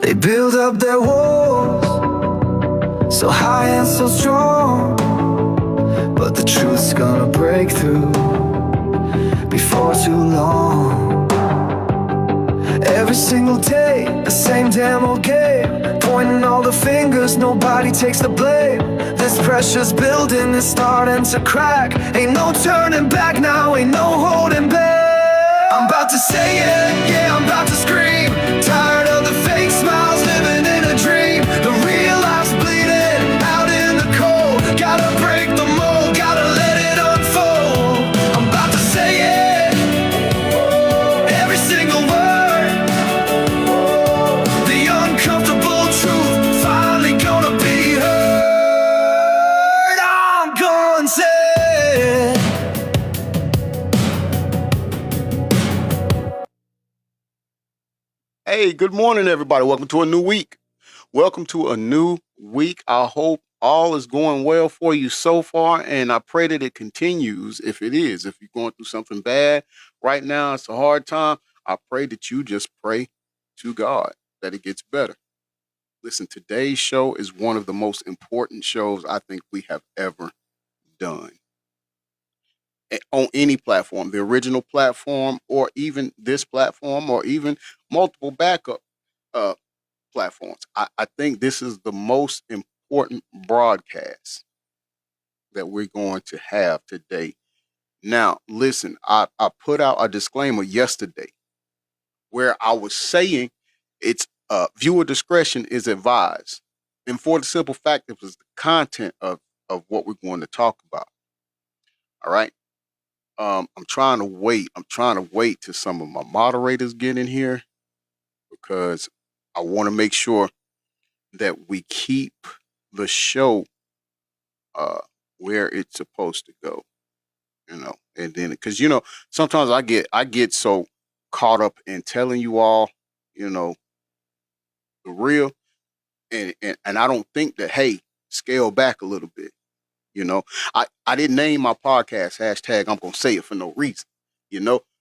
They build up their walls so high and so strong, but the truth's gonna break through before too long. Every single day, the same damn old game, pointing all the fingers, nobody takes the blame. This pressure's building, it's starting to crack. Ain't no turning back now, ain't no holding back. I'm about to say it, yeah, I'm about to scream. Tired of the fake smiles, living in a dream. The real life's bleeding out in the cold. Gotta break the mold, gotta let it unfold. I'm about to say it, every single word. The uncomfortable truth finally gonna be heard. I'm gonna say it. Hey, good morning, everybody. Welcome to a new week. Welcome to a new week. I hope all is going well for you so far, and I pray that it continues if it is. If you're going through something bad right now, it's a hard time, I pray that you just pray to God that it gets better. Listen, today's show is one of the most important shows I think we have ever done on any platform, the original platform, or even this platform, or even multiple backup uh, platforms. I think this is the most important broadcast that we're going to have today. Now, listen, I put out a disclaimer yesterday where I was saying it's viewer discretion is advised. And for the simple fact it was the content of what we're going to talk about. All right. I'm trying to wait. I'm trying to wait till some of my moderators get in here because I want to make sure that we keep the show uh, where it's supposed to go. And then because sometimes I get so caught up in telling you all, you know, the real, and I don't think that scale back a little bit. I didn't name my podcast hashtag I'm gonna say it for no reason,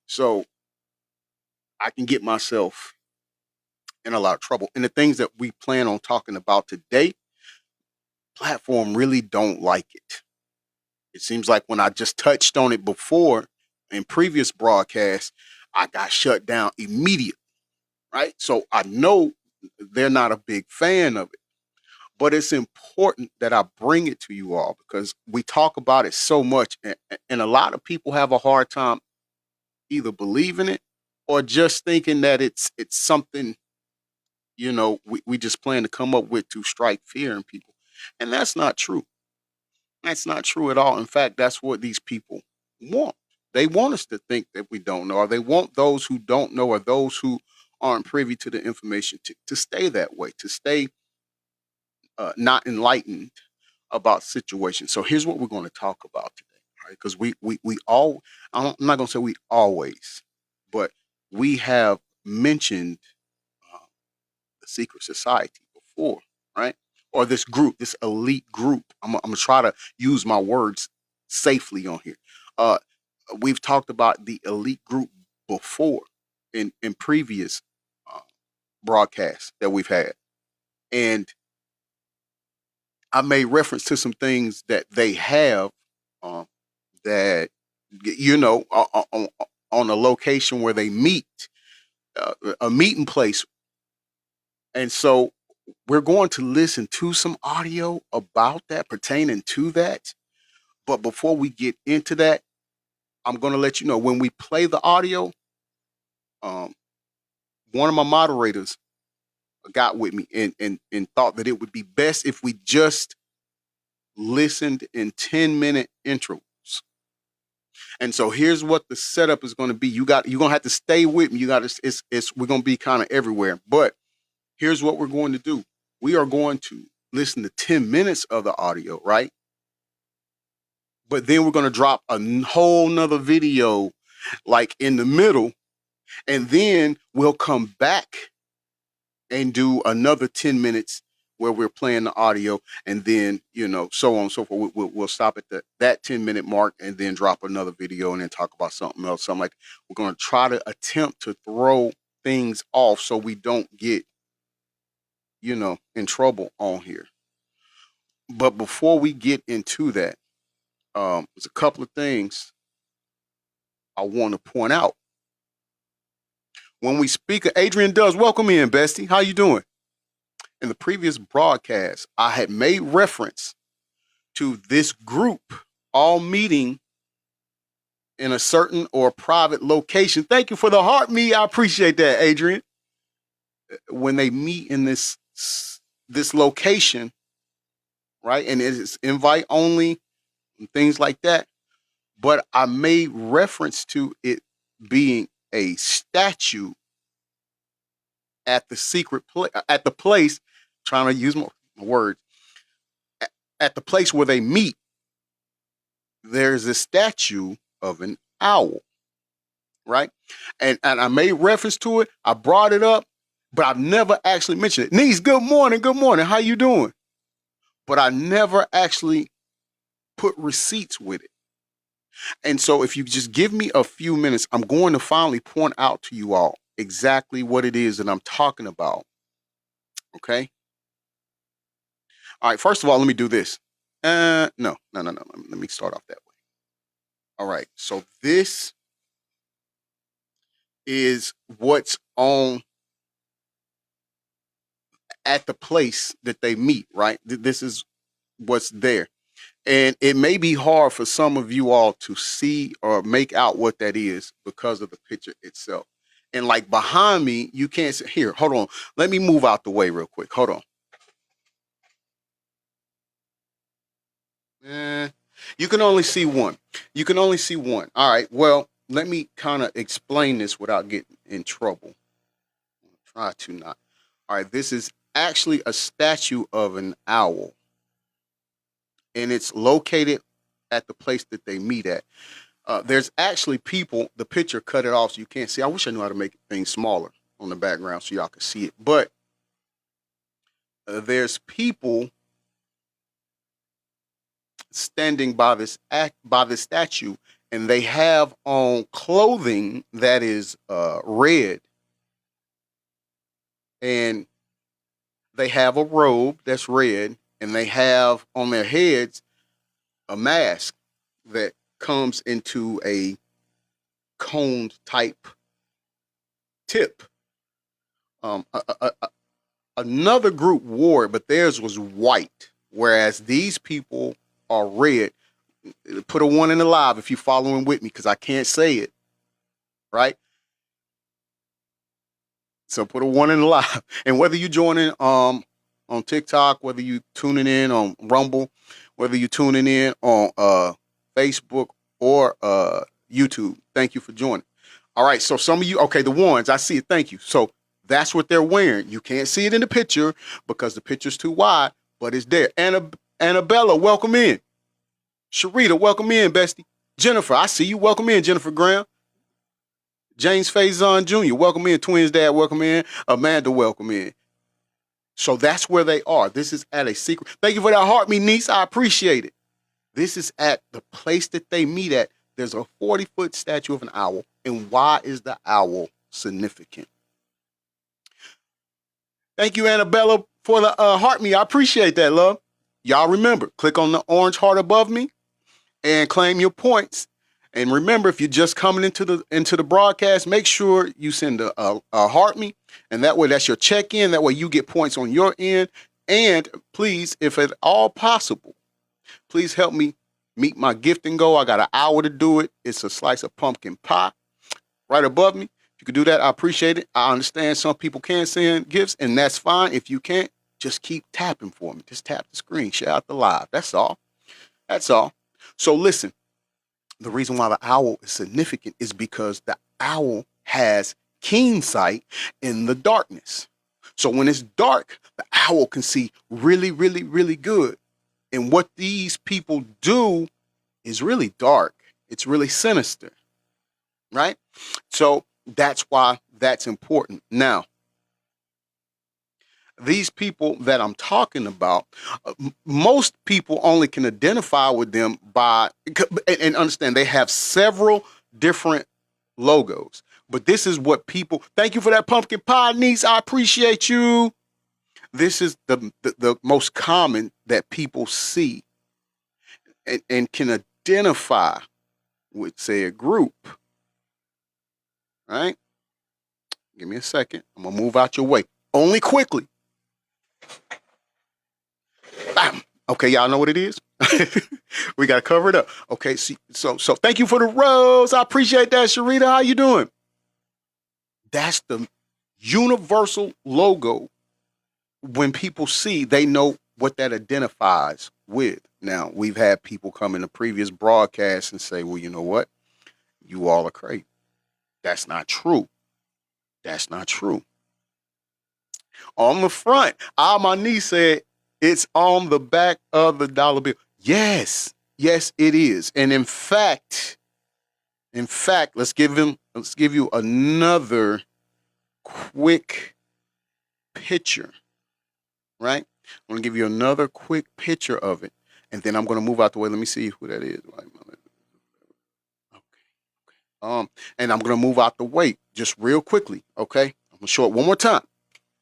so I can get myself in a lot of trouble. And the things that we plan on talking about today, platform really don't like it. It seems like when I just touched on it before in previous broadcasts, I got shut down immediately, right? So I know they're not a big fan of it. But it's important that I bring it to you all because we talk about it so much, and a lot of people have a hard time either believing it or just thinking that it's something we just plan to come up with to strike fear in people, and that's not true. That's not true at all. In fact, that's what these people want. They want us to think that we don't know, or they want those who don't know, or those who aren't privy to the information to stay that way, to stay not enlightened about situations. So here's what we're going to talk about today, right? Because we all, I'm not going to say we always, but we have mentioned the secret society before, right? Or this group, this elite group. I'm gonna try to use my words safely on here. Uh, we've talked about the elite group before in previous uh, broadcasts that we've had, and I made reference to some things that they have um, that on a location where they meet, a meeting place, and so we're going to listen to some audio about that pertaining to that. But before we get into that, I'm going to let you know when we play the audio. Um, one of my moderators got with me and thought that it would be best if we just listened in 10-minute intros. And so here's what the setup is going to be. You're going to have to stay with me. We're going to be kind of everywhere. But here's what we're going to do. We are going to listen to 10 minutes of the audio, right? But then we're going to drop a whole nother video like in the middle. And then we'll come back and do another 10 minutes where we're playing the audio, and then so on and so forth. We'll stop at that 10-minute mark and then drop another video and then talk about something else. So I'm like, we're going to try to attempt to throw things off so we don't get in trouble on here. But before we get into that, there's a couple of things I want to point out. When we speak of Adrian Does, welcome in, Bestie. How you doing? In the previous broadcast, I had made reference to this group all meeting in a certain or private location. Thank you for the heart me. I appreciate that, Adrian. When they meet in this location, right? And it is invite only and things like that. But I made reference to it being a statue at the place, trying to use my words, at the place where they meet. There's a statue of an owl, right? And I made reference to it. I brought it up, but I've never actually mentioned it. Niece, good morning. Good morning. How you doing? But I never actually put receipts with it. And so if you just give me a few minutes, I'm going to finally point out to you all exactly what it is that I'm talking about. Okay? All right, first of all, let me do this. No. Let me start off that way. All right, so this is what's on at the place that they meet, right? This is what's there. And it may be hard for some of you all to see or make out what that is because of the picture itself. And like behind me, you can't see. Here, hold on. Let me move out the way real quick. Hold on. You can only see one. You can only see one. All right. Well, let me kind of explain this without getting in trouble. Try to not. All right. This is actually a statue of an owl. And it's located at the place that they meet at. There's actually people, the picture cut it off so you can't see. I wish I knew how to make things smaller on the background so y'all could see it. But there's people standing by this statue, and they have on clothing that is red. And they have a robe that's red. And they have on their heads a mask that comes into a coned type tip. Another group wore it, but theirs was white, whereas these people are red. Put a 1 in the live if you're following with me, because I can't say it, right? So put a 1 in the live. And whether you joining on TikTok, whether you tuning in on Rumble, whether you tuning in on Facebook or YouTube, thank you for joining. All right, so some of you, okay, the ones, I see it, thank you. So that's what they're wearing. You can't see it in the picture because the picture's too wide, but it's there. Annabella, welcome in. Sharita, welcome in, bestie. Jennifer, I see you. Welcome in, Jennifer Graham. James Faison Jr., welcome in. Twins Dad, welcome in. Amanda, welcome in. So that's where they are. This is at a secret. Thank you for that heart, me niece. I appreciate it. This is at the place that they meet at. There's a 40-foot statue of an owl. And why is the owl significant? Thank you, Annabella, for the heart me. I appreciate that, love. Y'all remember, click on the orange heart above me and claim your points. And remember, if you're just coming into the broadcast, make sure you send a heart me, and that way that's your check-in. That way you get points on your end. And please, if at all possible, please help me meet my gifting goal. I got an hour to do it. It's a slice of pumpkin pie right above me. If you could do that, I appreciate it. I understand some people can't send gifts, and that's fine. If you can't, just keep tapping for me. Just tap the screen, share out the live. That's all. That's all. So listen. The reason why the owl is significant is because the owl has keen sight in the darkness. So when it's dark, the owl can see really, really, really good. And what these people do is really dark. It's really sinister, right? So that's why that's important. Now, these people that I'm talking about, most people only can identify with them by, and understand they have several different logos. But this is what people, thank you for that pumpkin pie, niece. I appreciate you. This is the most common that people see and can identify with, say, a group. Right? Give me a second. I'm gonna move out your way. Only quickly. Bam. Okay, y'all know what it is. We gotta cover it up. Okay, so thank you for the rose. I appreciate that, Sharita. How you doing? That's the universal logo. When people see, they know what that identifies with. Now, we've had people come in the previous broadcasts and say, well, you know what? You all are crazy. That's not true. That's not true. On the front, my niece said it's on the back of the dollar bill. Yes, it is. And in fact, let's give you another quick picture, right? I'm gonna give you another quick picture of it, and then I'm gonna move out the way. Let me see who that is. Okay. And I'm gonna move out the way just real quickly. Okay, I'm gonna show it one more time.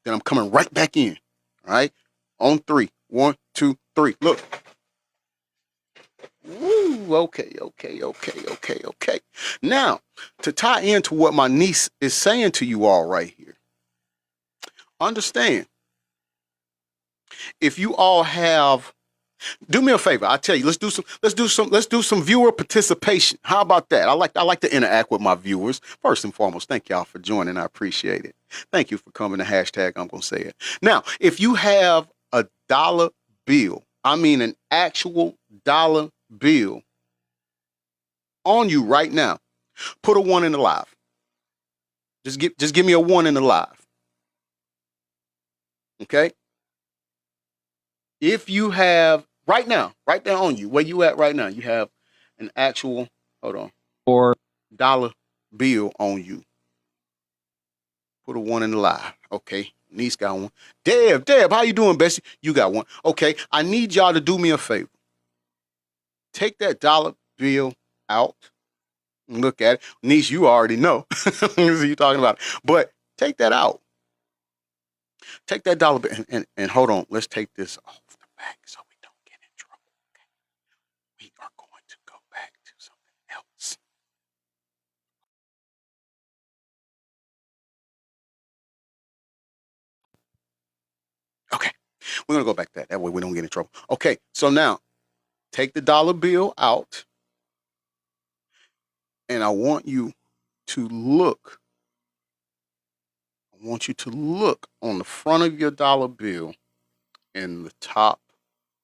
Then I'm coming right back in. All right, on 3. 1, 2, 3. Look. Woo, okay. Now, to tie into what my niece is saying to you all right here, understand, if you all have, do me a favor, I tell you, let's do some viewer participation. How about that? I like to interact with my viewers. First and foremost, thank y'all for joining. I appreciate it. Thank you for coming to hashtag I'm gonna say it. Now, if you have a dollar bill, I mean an actual dollar bill on you right now, put a 1 in the live. Just give me a 1 in the live. Okay? If you have right now on you, where you at right now, you have an actual, hold on, or dollar bill on you. Put a 1 in the live. Okay. Niece got one. Deb, how you doing, Bessie? You got one. Okay. I need y'all to do me a favor. Take that dollar bill out and look at it. Niece, you already know. You're talking about it. But take that out. Take that dollar bill and hold on. Let's take this off the back so we don't get in trouble. Okay. We are going to go back to something else. Okay. We're going to go back to that. That way we don't get in trouble. Okay. So now take the dollar bill out. And I want you to look. I want you to look on the front of your dollar bill in the top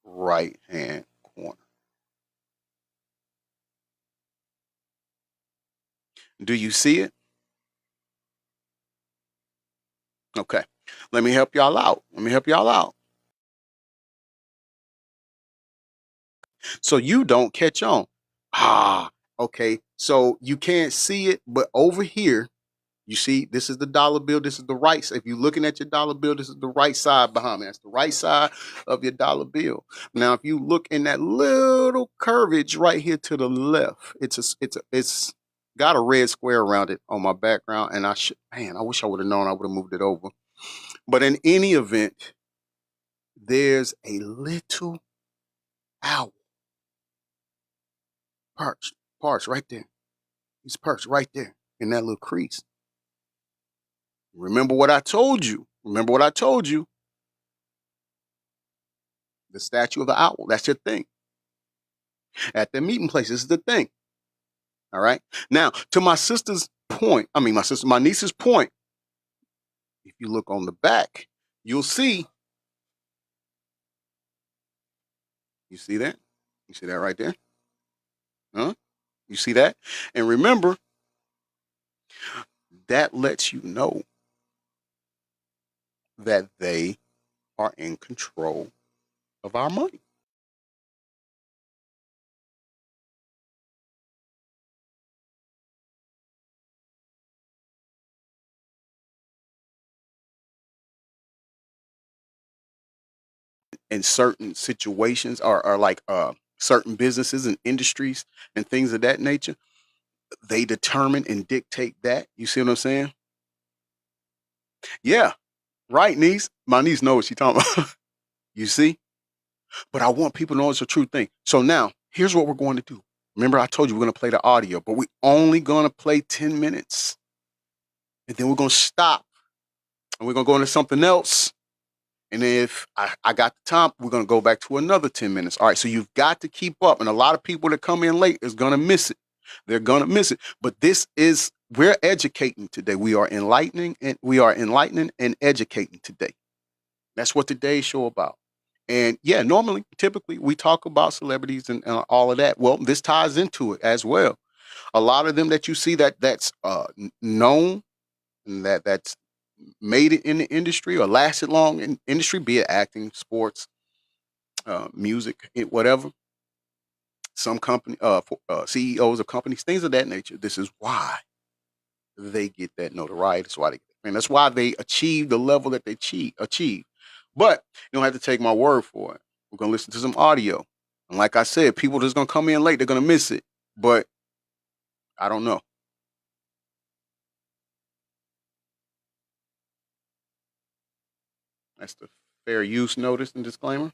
right hand corner. Do you see it? Okay. Let me help y'all out. So you don't catch on. Okay. So you can't see it, but over here, you see, this is the dollar bill. This is the right side. If you're looking at your dollar bill, this is the right side behind me. That's the right side of your dollar bill. Now, if you look in that little curvage right here to the left, it's got a red square around it on my background. And I wish I would have known. I would have moved it over. But in any event, there's a little owl perched right there. He's perched right there in that little crease. Remember what I told you. The statue of the owl. That's your thing. At the meeting place, this is the thing. All right. Now, to my niece's point, if you look on the back, you'll see. You see that? You see that right there? Huh? You see that? And remember, that lets you know that they are in control of our money. In certain situations are like certain businesses and industries and things of that nature, they determine and dictate that. You see what I'm saying? Yeah. Right, niece? My niece knows what she's talking about. You see? But I want people to know it's a true thing. So now, here's what we're going to do. Remember, I told you we're going to play the audio, but we're only going to play 10 minutes. And then we're going to stop. And we're going to go into something else. And if I got the time, we're going to go back to another 10 minutes. All right, so you've got to keep up. And a lot of people that come in late is going to miss it. They're going to miss it. But we're educating today. We are enlightening and educating today. That's what today's show about. And yeah, typically, we talk about celebrities and all of that. Well, this ties into it as well. A lot of them that you see that's known and that's made it in the industry or lasted long in industry, be it acting, sports, music, whatever. Some company CEOs of companies, things of that nature. This is why they get that notoriety. That's why that's why they achieve the level that they achieve. But you don't have to take my word for it. We're gonna listen to some audio. And like I said, people that's gonna come in late, they're gonna miss it. But I don't know. That's the fair use notice and disclaimer.